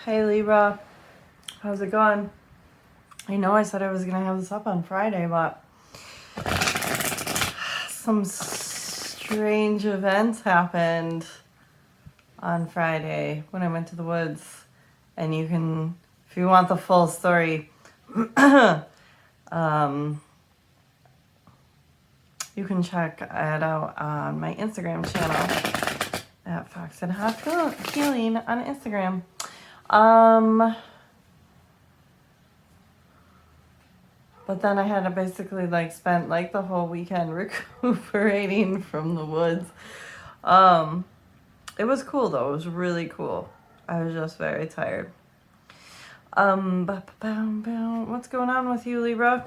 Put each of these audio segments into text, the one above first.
Hey Libra, how's it going? I know I said I was gonna have this up on Friday, but some strange events happened on Friday when I went to the woods. And you can, if you want the full story, you can check it out on my Instagram channel at foxandhawkhealing on Instagram. But then I had to basically spend the whole weekend recuperating from the woods. It was cool though. It was really cool. I was just very tired. What's going on with you, Libra?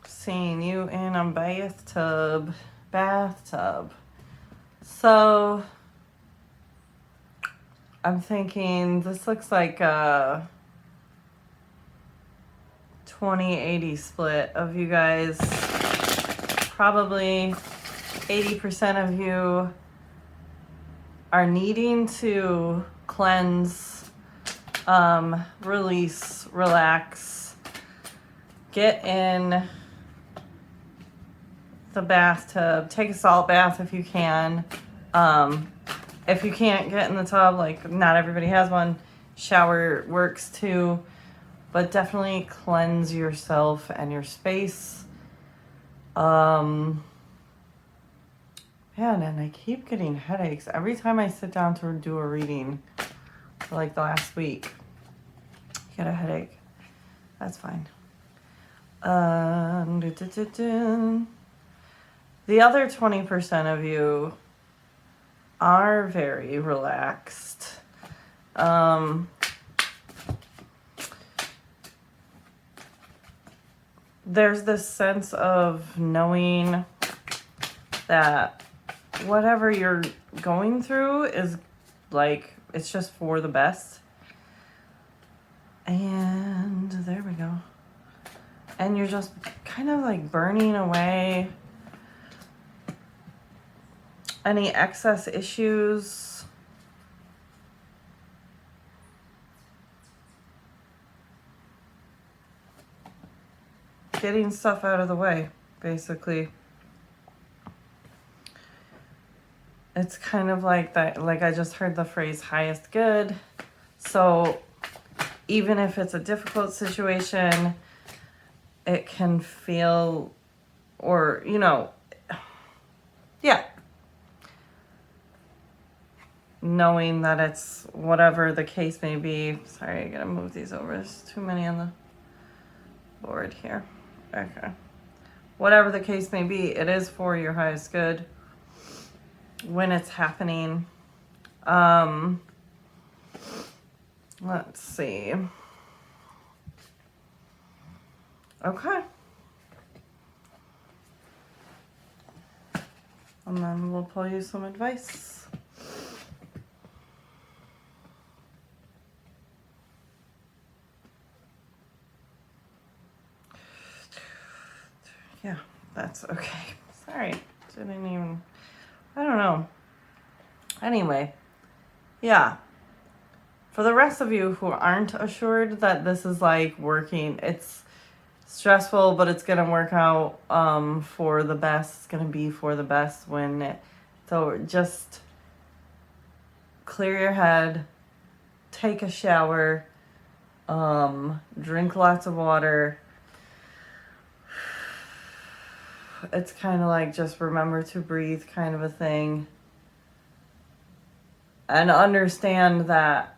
Seeing you in a bathtub. So I'm thinking this looks like a 20-80 split of you guys. Probably 80% of you are needing to cleanse, release, relax, get in the bathtub, take a salt bath if you can. If you can't get in the tub, not everybody has one, shower works too, but definitely cleanse yourself and your space. Man, and I keep getting headaches every time I sit down to do a reading for the last week. Get a headache. That's fine. The other 20% of you are very relaxed. There's this sense of knowing that whatever you're going through is it's just for the best. And there we go. And you're just kind of burning away any excess issues. Getting stuff out of the way, basically. It's kind of like that, I just heard the phrase highest good. So even if it's a difficult situation, it can feel, or, yeah. Knowing that it's whatever the case may be. Sorry, I gotta move these over. There's too many on the board here. Okay. Whatever the case may be, it is for your highest good when it's happening. Let's see. Okay. And then we'll pull you some advice. Yeah, that's okay. Sorry. Didn't even, I don't know. Anyway, yeah. For the rest of you who aren't assured that this is working, it's stressful, but it's gonna work out for the best. It's gonna be for the best so just clear your head, take a shower, drink lots of water. It's kind of just remember to breathe kind of a thing. And understand that,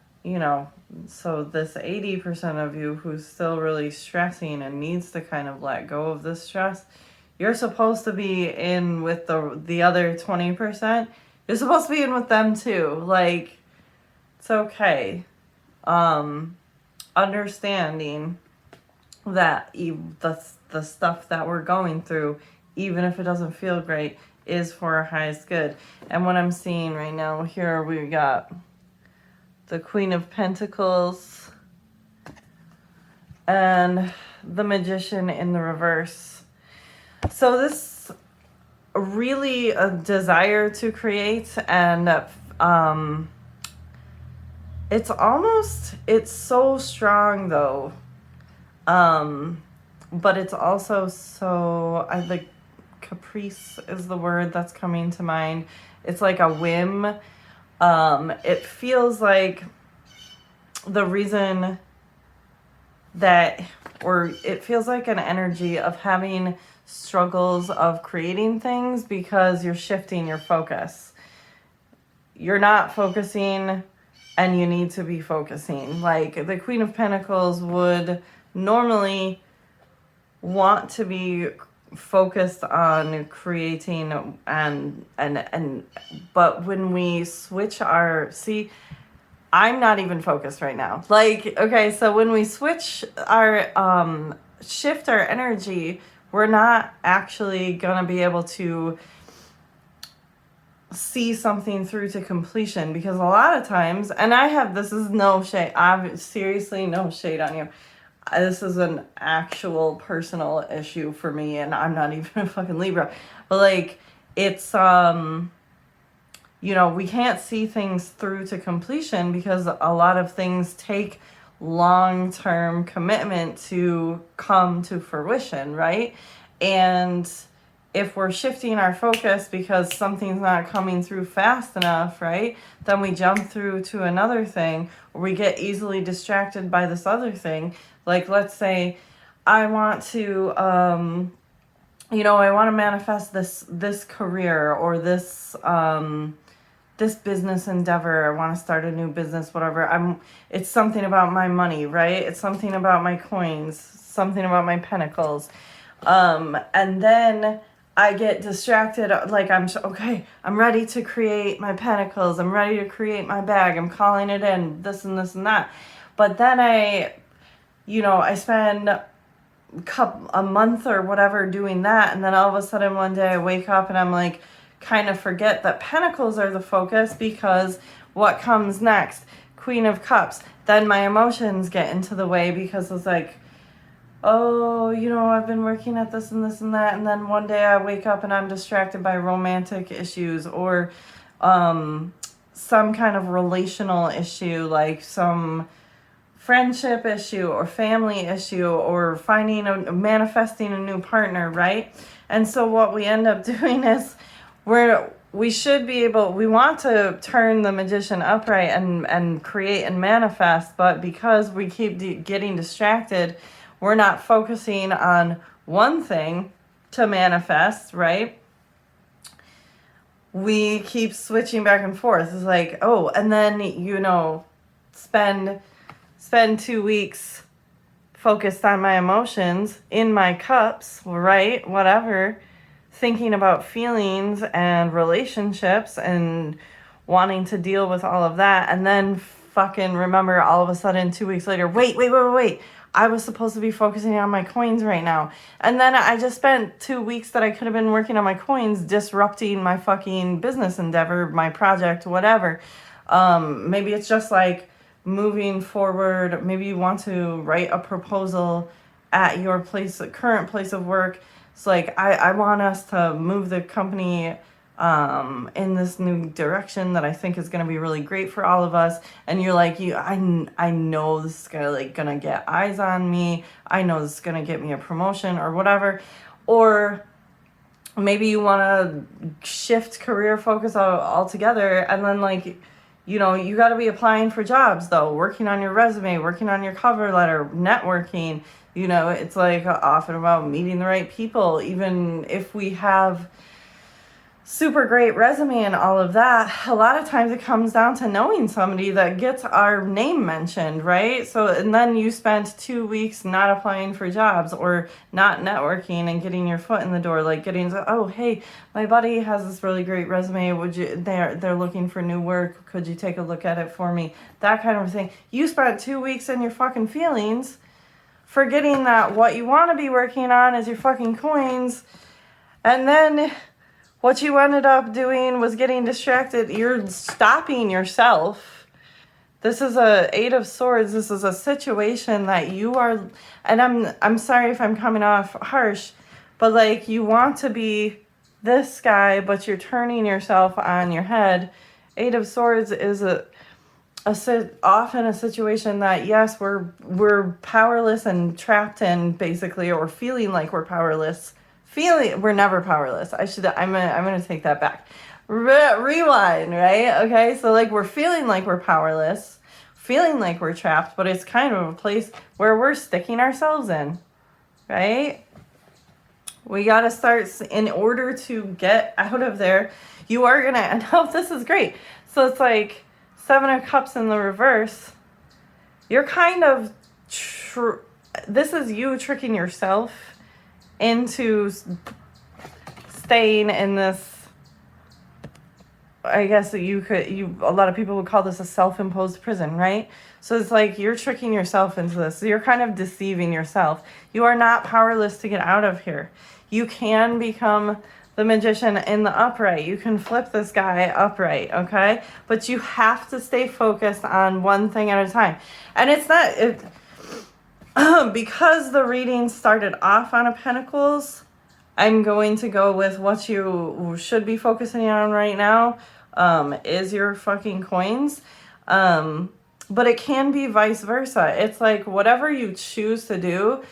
so this 80% of you who's still really stressing and needs to kind of let go of this stress, you're supposed to be in with the other 20%. You're supposed to be in with them too. It's okay. Understanding that the stuff that we're going through, even if it doesn't feel great, is for our highest good. And what I'm seeing right now, here we got the Queen of Pentacles and the Magician in the reverse. So this really a desire to create and it's almost, it's so strong though. But it's also so, I like, caprice is the word that's coming to mind. It's like a whim. It feels like the reason that, or it feels like an energy of having struggles of creating things because you're shifting your focus. You're not focusing and you need to be focusing. Like the Queen of Pentacles would normally want to be focused on creating and but when we switch our, see, I'm not even focused right now. Like, okay, so when we switch our shift our energy, we're not actually gonna be able to see something through to completion, because a lot of times, and I have, this is no shade, I'm seriously no shade on you, this is an actual personal issue for me, and I'm not even a fucking Libra, but like, it's you know, we can't see things through to completion because a lot of things take long-term commitment to come to fruition, right? And if we're shifting our focus because something's not coming through fast enough, right, then we jump through to another thing, or we get easily distracted by this other thing. Like, let's say I want to, you know, I want to manifest this career, or this this business endeavor. I want to start a new business, whatever. It's something about my money, right? It's something about my coins, something about my pentacles. And then I get distracted, like okay, I'm ready to create my pentacles, I'm ready to create my bag, I'm calling it in, this and this and that. But then I spend a month or whatever doing that, and then all of a sudden one day I wake up and I'm like, kind of forget that pentacles are the focus, because what comes next? Queen of Cups. Then my emotions get into the way, because it's like, oh, you know, I've been working at this and this and that, and then one day I wake up and I'm distracted by romantic issues, or some kind of relational issue, like some friendship issue or family issue, or manifesting a new partner, right? And so what we end up doing is we want to turn the magician upright and create and manifest, but because we keep getting distracted, we're not focusing on one thing to manifest, right? We keep switching back and forth. It's like, oh, and then, you know, spend 2 weeks focused on my emotions in my cups, right? Whatever. Thinking about feelings and relationships and wanting to deal with all of that, and then fucking remember all of a sudden 2 weeks later, wait, I was supposed to be focusing on my coins right now. And then I just spent 2 weeks that I could have been working on my coins disrupting my fucking business endeavor, my project, whatever. Maybe it's just like moving forward. Maybe you want to write a proposal at your current place of work. It's like, I want us to move the company in this new direction that I think is going to be really great for all of us. And you're like, I know this is gonna get eyes on me. I know this is going to get me a promotion or whatever. Or maybe you want to shift career focus altogether, and then, like, you know, you got to be applying for jobs though, working on your resume, working on your cover letter, networking. You know, it's like often about meeting the right people. Even if we have super great resume and all of that, a lot of times it comes down to knowing somebody that gets our name mentioned, right? So, and then you spent 2 weeks not applying for jobs or not networking and getting your foot in the door, like getting to, oh, hey, my buddy has this really great resume. They're looking for new work. Could you take a look at it for me? That kind of thing. You spent 2 weeks in your fucking feelings, forgetting that what you want to be working on is your fucking coins. And then what you ended up doing was getting distracted. You're stopping yourself. This is a 8 of Swords. This is a situation that you are, and I'm sorry if I'm coming off harsh, but like, you want to be this guy, but you're turning yourself on your head Eight of Swords is often a situation that, yes, we're powerless and trapped in, basically, or feeling like we're powerless. We're never powerless. I'm gonna take that back. Rewind, right? Okay, so like we're feeling like we're powerless, feeling like we're trapped, but it's kind of a place where we're sticking ourselves in, right? We got to start, in order to get out of there, you are going to, and oh, this is great. So it's like 7 of Cups in the reverse. You're kind of, this is you tricking yourself into staying in this, I guess a lot of people would call this a self-imposed prison, right? So it's like you're tricking yourself into this. So you're kind of deceiving yourself. You are not powerless to get out of here. You can become the Magician in the upright. You can flip this guy upright, okay? But you have to stay focused on one thing at a time. And it's not, because the reading started off on a Pentacles, I'm going to go with what you should be focusing on right now, is your fucking coins. But it can be vice versa. It's like whatever you choose to do,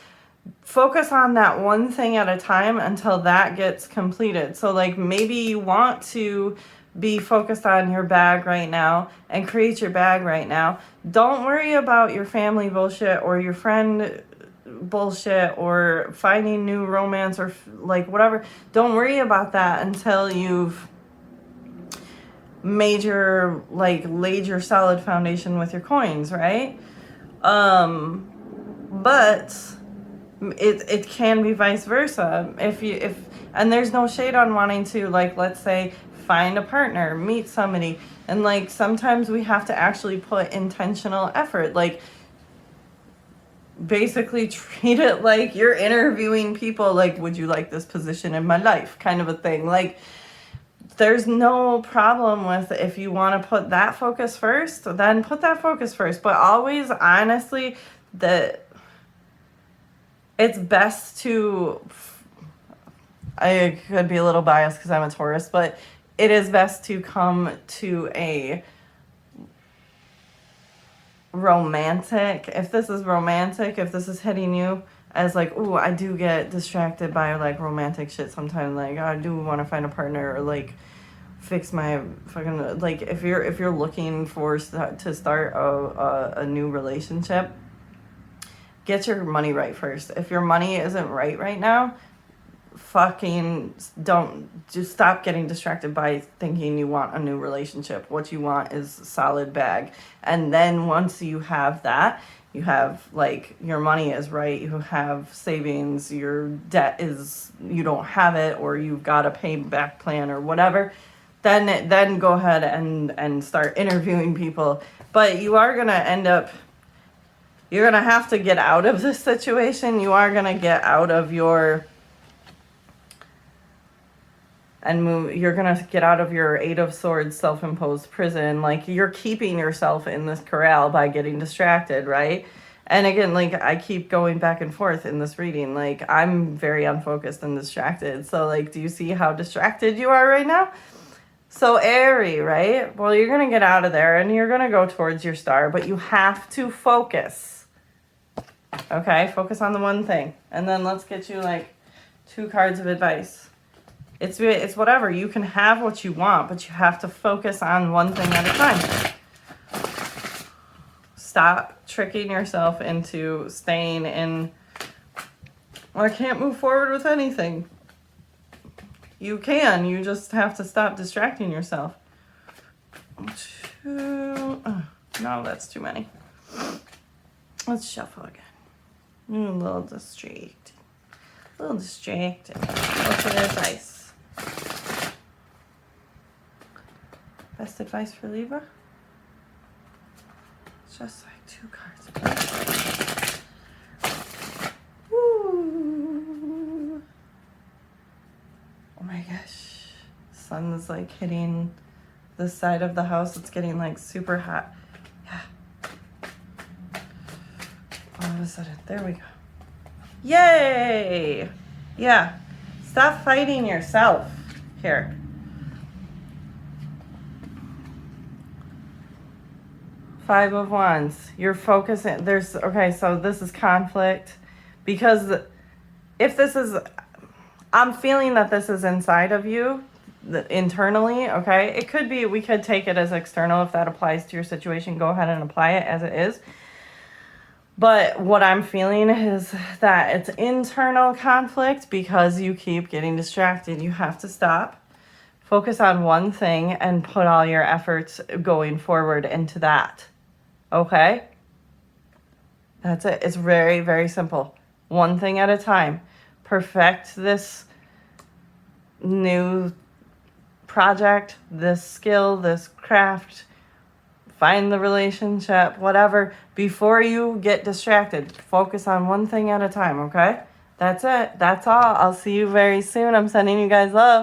focus on that one thing at a time until that gets completed. So like maybe you want to be focused on your bag right now and create your bag right now. Don't worry about your family bullshit or your friend bullshit or finding new romance or like whatever. Don't worry about that until you've laid your solid foundation with your coins, right? But it can be vice versa. And there's no shade on wanting to, like, let's say, find a partner, meet somebody, and like sometimes we have to actually put intentional effort, like basically treat it like you're interviewing people, like, would you like this position in my life, kind of a thing. Like, there's no problem with, if you want to put that focus first, then put that focus first. But always, honestly, it's best to, I could be a little biased because I'm a Taurus, but it is best to come to a romantic, if this is hitting you as like, ooh, I do get distracted by like romantic shit sometimes, like I do want to find a partner or like fix my fucking, like if you're looking to start a new relationship, get your money right first. If your money isn't right now, fucking just stop getting distracted by thinking you want a new relationship. What you want is solid bag. And then once you have that, you have like your money is right, you have savings, your debt is, you don't have it, or you've got a payback plan or whatever, then go ahead and start interviewing people. But you are going to end up, you're going to have to get out of this situation. You are going to get out of your you're going to get out of your Eight of Swords self-imposed prison. Like, you're keeping yourself in this corral by getting distracted, right? And again, like, I keep going back and forth in this reading. Like, I'm very unfocused and distracted. So, like, do you see how distracted you are right now? So, Airy, right? Well, you're going to get out of there and you're going to go towards your star, but you have to focus. Okay? Focus on the one thing. And then let's get you, like, 2 cards of advice. It's whatever. You can have what you want, but you have to focus on one thing at a time. Stop tricking yourself into staying in, well, I can't move forward with anything. You can. You just have to stop distracting yourself. No, that's too many. Let's shuffle again. A little distracted. What's your advice? Best advice for Libra? It's just like 2 cards. Woo. Oh my gosh. Sun's like hitting the side of the house. It's getting like super hot. Yeah. All of a sudden. There we go. Yay! Yeah. Stop fighting yourself here. Five of Wands. You're focusing. Okay, so this is conflict. Because if this is, I'm feeling that this is inside of you, internally, okay? It could be, we could take it as external if that applies to your situation. Go ahead and apply it as it is. But what I'm feeling is that it's internal conflict because you keep getting distracted. You have to stop, focus on one thing, and put all your efforts going forward into that. Okay? That's it. It's very, very simple. One thing at a time. Perfect this new project, this skill, this craft, find the relationship, whatever, before you get distracted. Focus on one thing at a time, okay? That's it. That's all. I'll see you very soon. I'm sending you guys love.